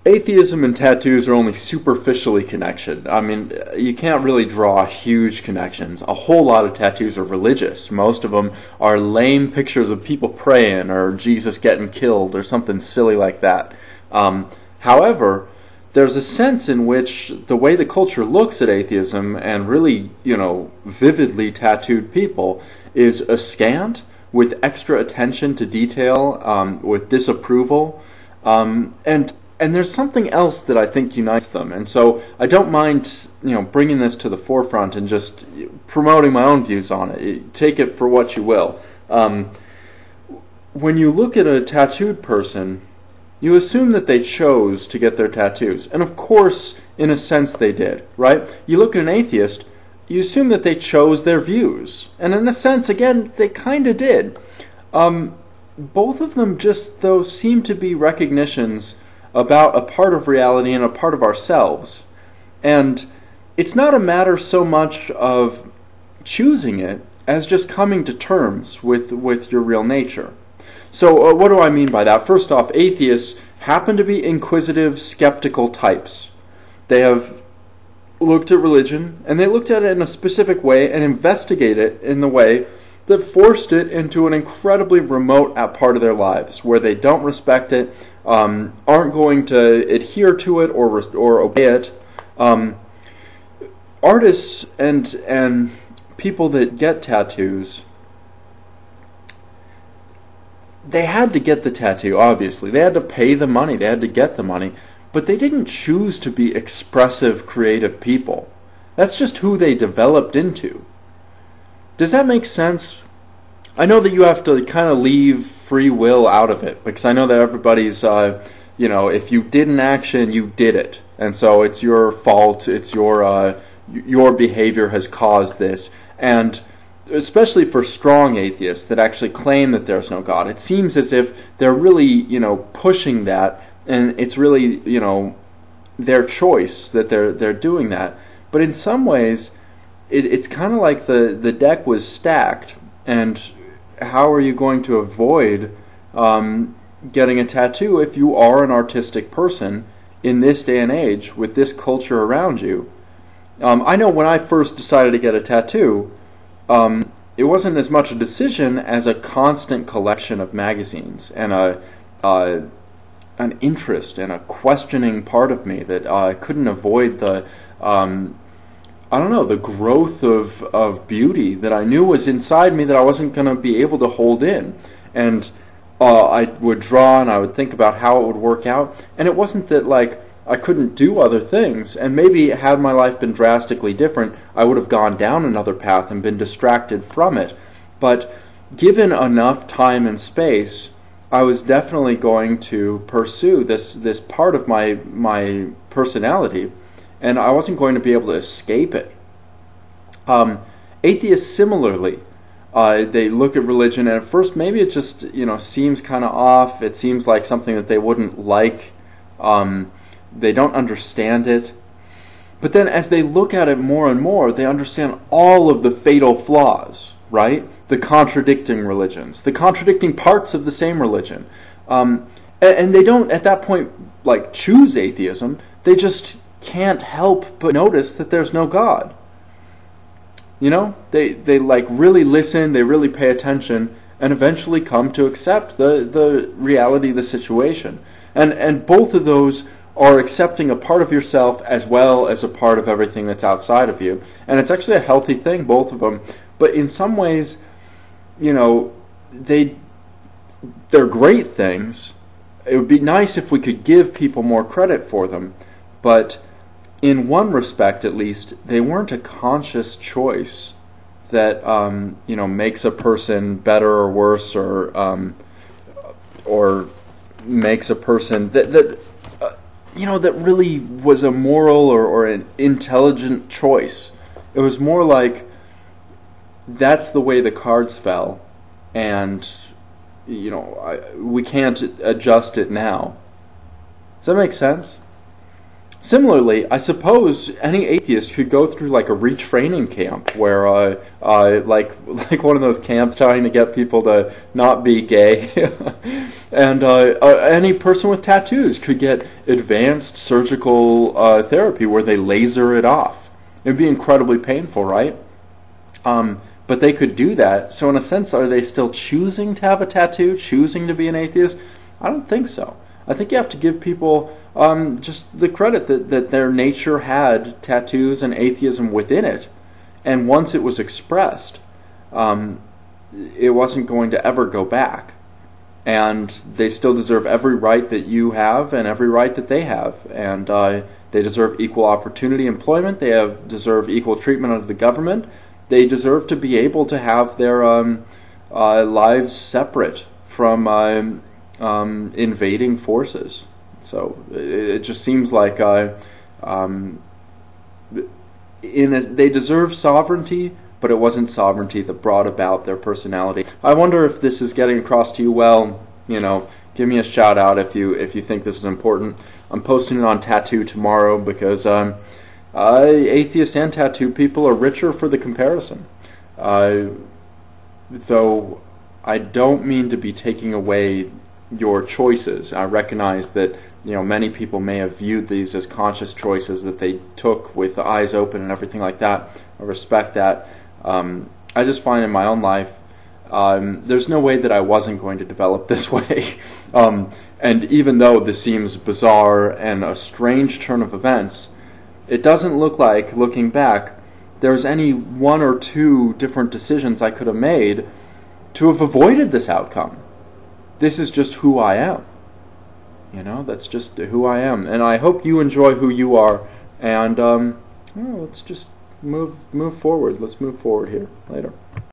atheism and tattoos are only superficially connected. I mean, you can't really draw huge connections. A whole lot of tattoos are religious. Most of them are lame pictures of people praying or Jesus getting killed or something silly like that. However, there's a sense in which the way the culture looks at atheism and really, vividly tattooed people is askant, with extra attention to detail, with disapproval, and there's something else that I think unites them. And so I don't mind, bringing this to the forefront and just promoting my own views on it. Take it for what you will. When you look at a tattooed person, you assume that they chose to get their tattoos. And of course, in a sense, they did, right? You look at an atheist, you assume that they chose their views. And in a sense, again, they kind of did. Both of them just, though, seem to be recognitions about a part of reality and a part of ourselves. And it's not a matter so much of choosing it as just coming to terms with your real nature. So what do I mean by that? First off, atheists happen to be inquisitive, skeptical types. They have looked at religion, and they looked at it in a specific way and investigated it in the way that forced it into an incredibly remote part of their lives, where they don't respect it, aren't going to adhere to it or obey it. Artists and people that get tattoos, they had to get the tattoo, obviously. They had to pay the money. They had to get the money. But they didn't choose to be expressive, creative people. That's just who they developed into. Does that make sense? I know that you have to kind of leave free will out of it, because I know that everybody's, if you did an action, you did it. And so it's your fault, it's your behavior has caused this. And especially for strong atheists that actually claim that there's no God, it seems as if they're really, pushing that, and it's really, their choice that they're doing that. But in some ways, it's kind of like the deck was stacked, and how are you going to avoid getting a tattoo if you are an artistic person in this day and age with this culture around you? I know when I first decided to get a tattoo, it wasn't as much a decision as a constant collection of magazines and an interest and a questioning part of me that I couldn't avoid the the growth of beauty that I knew was inside me that I wasn't going to be able to hold in. And I would draw and I would think about how it would work out. And it wasn't that I couldn't do other things. And maybe had my life been drastically different, I would have gone down another path and been distracted from it. But given enough time and space, I was definitely going to pursue this part of my personality, and I wasn't going to be able to escape it. Atheists similarly, they look at religion, and at first maybe it just seems kind of off. It seems like something that they wouldn't like. They don't understand it. But then as they look at it more and more, they understand all of the fatal flaws, right? The contradicting religions, the contradicting parts of the same religion. And they don't, at that point, choose atheism. They just can't help but notice that there's no God. They really listen, they really pay attention, and eventually come to accept the reality of the situation. And both of those are accepting a part of yourself as well as a part of everything that's outside of you. And it's actually a healthy thing, both of them. But in some ways, they're great things. It would be nice if we could give people more credit for them. But in one respect, at least, they weren't a conscious choice that makes a person better or worse, or makes a person that really was a moral or an intelligent choice. It was more like that's the way the cards fell, and we can't adjust it now. Does that make sense? Similarly, I suppose any atheist could go through like a retraining camp where, like one of those camps trying to get people to not be gay, and any person with tattoos could get advanced surgical therapy where they laser it off. It'd be incredibly painful, right? But they could do that. So in a sense, are they still choosing to have a tattoo, choosing to be an atheist? I don't think so. I think you have to give people just the credit that their nature had tattoos and atheism within it. And once it was expressed, it wasn't going to ever go back. And they still deserve every right that you have and every right that they have. And they deserve equal opportunity employment. They deserve equal treatment under the government. They deserve to be able to have their lives separate from invading forces. So it just seems like they deserve sovereignty, but it wasn't sovereignty that brought about their personality. I wonder if this is getting across to you well. Give me a shout out if you think this is important. I'm posting it on Tattoo tomorrow because atheists and tattoo people are richer for the comparison. Though I don't mean to be taking away your choices. I recognize that many people may have viewed these as conscious choices that they took with the eyes open and everything like that. I respect that. I just find in my own life there's no way that I wasn't going to develop this way. And even though this seems bizarre and a strange turn of events, it doesn't look like, looking back, there's any one or two different decisions I could have made to have avoided this outcome. This is just who I am. That's just who I am. And I hope you enjoy who you are. And let's just move forward. Let's move forward here. Later.